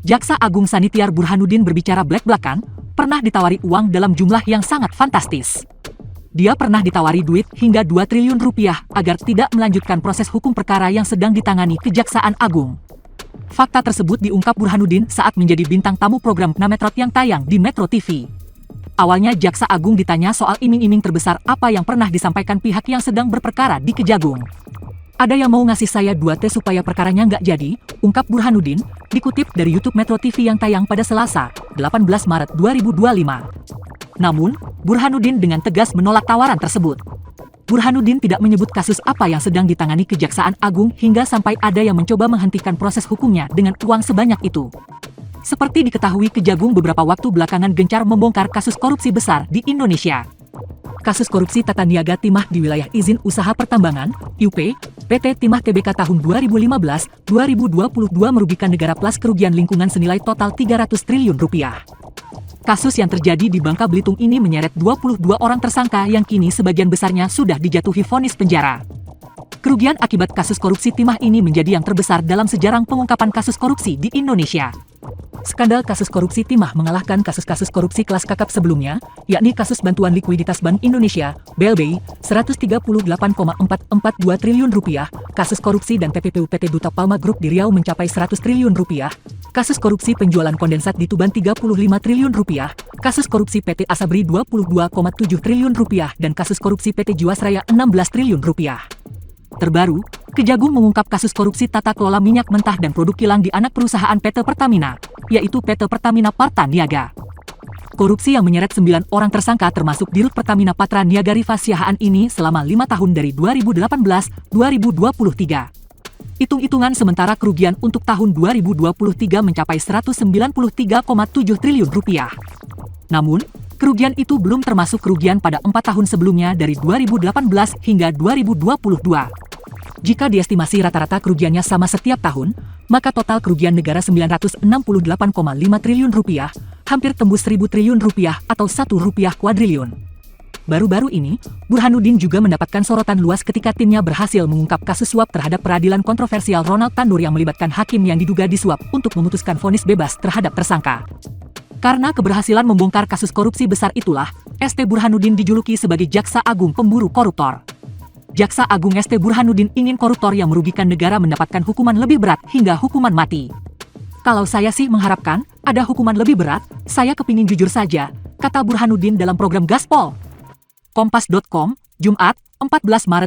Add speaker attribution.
Speaker 1: Jaksa Agung Sanitiar Burhanuddin berbicara belak-belakan, pernah ditawari uang dalam jumlah yang sangat fantastis. Dia pernah ditawari duit hingga 2 triliun rupiah agar tidak melanjutkan proses hukum perkara yang sedang ditangani Kejaksaan Agung. Fakta tersebut diungkap Burhanuddin saat menjadi bintang tamu program Nametrot yang tayang di Metro TV. Awalnya Jaksa Agung ditanya soal iming-iming terbesar apa yang pernah disampaikan pihak yang sedang berperkara di Kejagung. Ada yang mau ngasih saya 2T supaya perkaranya nggak jadi, ungkap Burhanuddin, dikutip dari YouTube Metro TV yang tayang pada Selasa, 18 Maret 2025. Namun, Burhanuddin dengan tegas menolak tawaran tersebut. Burhanuddin tidak menyebut kasus apa yang sedang ditangani Kejaksaan Agung hingga sampai ada yang mencoba menghentikan proses hukumnya dengan uang sebanyak itu. Seperti diketahui Kejagung beberapa waktu belakangan gencar membongkar kasus korupsi besar di Indonesia. Kasus korupsi tata niaga timah di wilayah izin usaha pertambangan, IUP, PT Timah Tbk tahun 2015-2022 merugikan negara plus kerugian lingkungan senilai total 300 triliun rupiah. Kasus yang terjadi di Bangka Belitung ini menyeret 22 orang tersangka yang kini sebagian besarnya sudah dijatuhi vonis penjara. Kerugian akibat kasus korupsi timah ini menjadi yang terbesar dalam sejarah pengungkapan kasus korupsi di Indonesia. Skandal kasus korupsi timah mengalahkan kasus-kasus korupsi kelas kakap sebelumnya, yakni kasus bantuan likuiditas Bank Indonesia, BLBI, 138,442 triliun rupiah, kasus korupsi dan TPPU PT Duta Palma Group di Riau mencapai 100 triliun rupiah, kasus korupsi penjualan kondensat di Tuban 35 triliun rupiah, kasus korupsi PT Asabri 22,7 triliun rupiah, dan kasus korupsi PT Jiwasraya 16 triliun rupiah. Terbaru, Kejagung mengungkap kasus korupsi tata kelola minyak mentah dan produk kilang di anak perusahaan PT Pertamina, yaitu PT Pertamina Parta Niaga. Korupsi yang menyeret 9 orang tersangka termasuk Dirut Pertamina Patra Niaga Rifa Siahaan ini selama 5 tahun dari 2018-2023. Hitung-hitungan sementara kerugian untuk tahun 2023 mencapai 193,7 triliun rupiah. Namun, kerugian itu belum termasuk kerugian pada 4 tahun sebelumnya dari 2018 hingga 2022. Jika diestimasi rata-rata kerugiannya sama setiap tahun, maka total kerugian negara 968,5 triliun rupiah, hampir tembus 1.000 triliun rupiah atau 1 rupiah kuadriliun. Baru-baru ini, Burhanuddin juga mendapatkan sorotan luas ketika timnya berhasil mengungkap kasus suap terhadap peradilan kontroversial Ronald Tandur yang melibatkan hakim yang diduga disuap untuk memutuskan vonis bebas terhadap tersangka. Karena keberhasilan membongkar kasus korupsi besar itulah, ST Burhanuddin dijuluki sebagai Jaksa Agung Pemburu Koruptor. Jaksa Agung ST Burhanuddin ingin koruptor yang merugikan negara mendapatkan hukuman lebih berat hingga hukuman mati. Kalau saya sih mengharapkan ada hukuman lebih berat, saya kepingin jujur saja, kata Burhanuddin dalam program Gaspol. Kompas.com, Jumat, 14 Maret